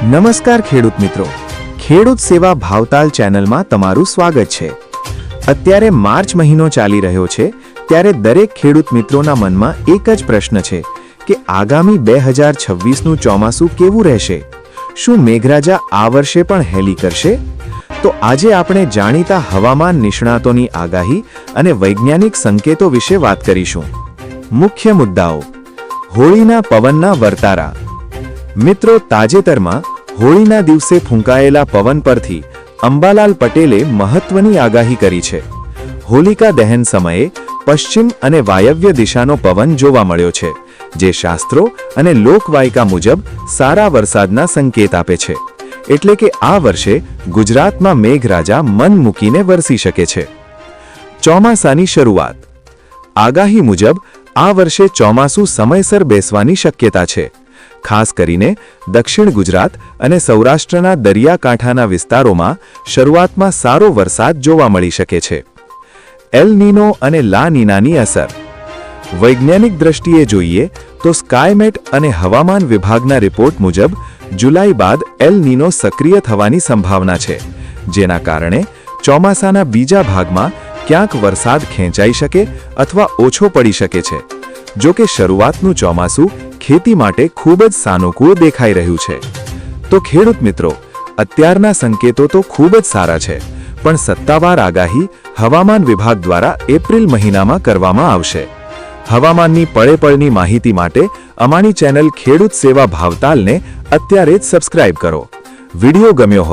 નમસ્કાર ખેડૂત મિત્રો, ખેડૂત સેવા ભાવતાલ ચેનલમાં તમારું સ્વાગત છે। અત્યારે માર્ચ મહિનો ચાલી રહ્યો છે, ત્યારે દરેક ખેડૂત મિત્રોના મનમાં એક જ પ્રશ્ન છે કે આગામી 2026નું ચોમાસું કેવું રહેશે? શું મેઘરાજા આ વર્ષે પણ હેલી કરશે? તો આજે આપણે જાણીતા હવામાન નિષ્ણાતોની આગાહી અને વૈજ્ઞાનિક સંકેતો વિશે વાત કરીશું। મુખ્ય મુદ્દાઓ: હોળીના પવનના વર્તારા। મિત્રો, તાજેતરમાં હોળીના દિવસે ફૂંકાયેલા પવન પરથી અંબાલાલ પટેલે મહત્વની આગાહી કરી છે। હોલિકા દહન સમયે પશ્ચિમ અને વાયવ્ય દિશાનો પવન જોવા મળ્યો છે, જે શાસ્ત્રો અને લોકવાયકા મુજબ સારા વરસાદના સંકેત આપે છે। એટલે કે આ વર્ષે ગુજરાતમાં મેઘરાજા મન મૂકીને વરસી શકે છે। ચોમાસાની શરૂઆત: આગાહી મુજબ આ વર્ષે ચોમાસું સમયસર બેસવાની શક્યતા છે। ખાસ કરીને દક્ષિણ ગુજરાત અને સૌરાષ્ટ્રના દરિયાકાંઠાના વિસ્તારોમાં શરૂઆતમાં સારો વરસાદ જોવા મળી શકે છે। એલ નીનો અને લા નીનાની અસર: વૈજ્ઞાનિક દ્રષ્ટિએ જોઈએ તો સ્કાયમેટ અને હવામાન વિભાગના રિપોર્ટ મુજબ જુલાઈ બાદ એલ નીનો સક્રિય થવાની સંભાવના છે, જેના કારણે ચોમાસાના બીજા ભાગમાં ક્યાંક વરસાદ ખેંચાઈ શકે અથવા ઓછો પડી શકે છે। જો કે શરૂઆતનું ચોમાસું ખેતી માટે ખૂબ જ સાનુકૂળ દેખાઈ રહ્યું છે। તો ખેડૂત મિત્રો, અત્યારના સંકેતો તો ખૂબ જ સારા છે, પણ સત્તાવાર આગાહી હવામાન વિભાગ દ્વારા એપ્રિલ મહિનામાં કરવામાં આવશે। હવામાનની પળેપળની માહિતી માટે અમારી ચેનલ ખેડૂત સેવા ભાવતાલને અત્યારે જ સબસ્ક્રાઇબ કરો। વિડિયો ગમ્યો હોય